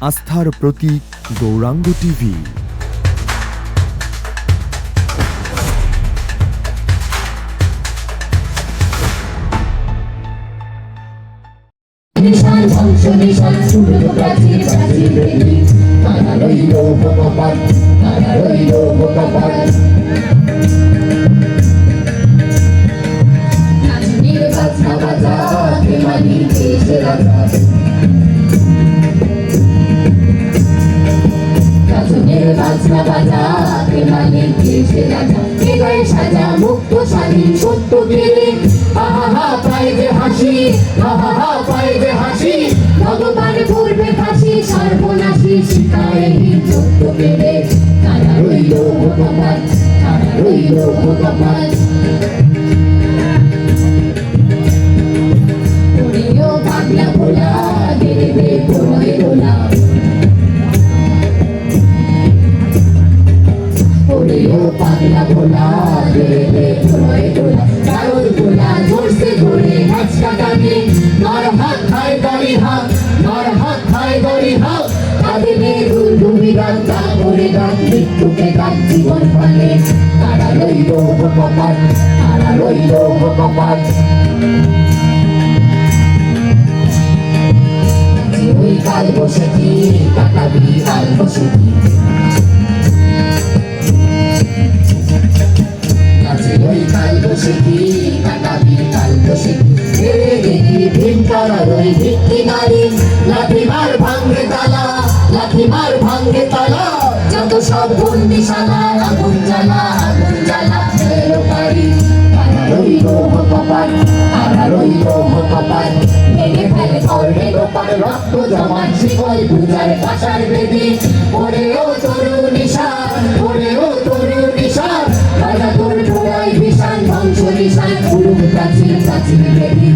আস্থার প্রতীক গৌরাঙ্গ টিভি। সাজা মুক্ত স্বাধীন সত্য পেলে আহা পায় যে হাসি, আহা পায় যে হাসি, ভগবান পূর্বে ফাঁসি সর্বনাশী শিকারে সত্য পেলে তারা রইল ভগবান, তারা রইল ভগবান। ওরেও পাগলা ভোলা দেবে প্রলয় দোলা, ওরেও পাগলা ভোলা দেবে প্রলয় দোলা। কারোর গোলা জোরসে ধরে গাছ কাটাবে, নর হাত খায় দড়ি হাত, নর হাত খায় দড়ি হাত। তাদের মেরুল ভূমি গান তা করে গান মৃত্যুকে গান জীবন পালে তারা রইল ভগবান, তারা রইল ভগবান। ওই কাল বসতি কাটাবি কাল বসতি, ওই কাল বসতি কাটাবি কাল বসতি। ছেড়ে দেখি ভীম করার ওই ভিত্তি নারী, লাঠি মার ভাঙ্গে তালা, লাঠি মার ভাঙ্গে তালা। যত সব বন্দিশালা আগুন জ্বালা, আগুন জ্বালা ফেরো পারি। তারা রইল ভগবান, তারা রইল ভগবান। ভেঙে ফেলে করবে গোপাল রক্ত জমান শিকল পূজার পাশার বেদি। ওরেও তরু নিশান, ওরেও তরু নিশান, রাজা তোর ঢোড়াই ভীষণ ধ্বংস নিশান। উড়ুক প্রাচীর প্রাচীর বেদি।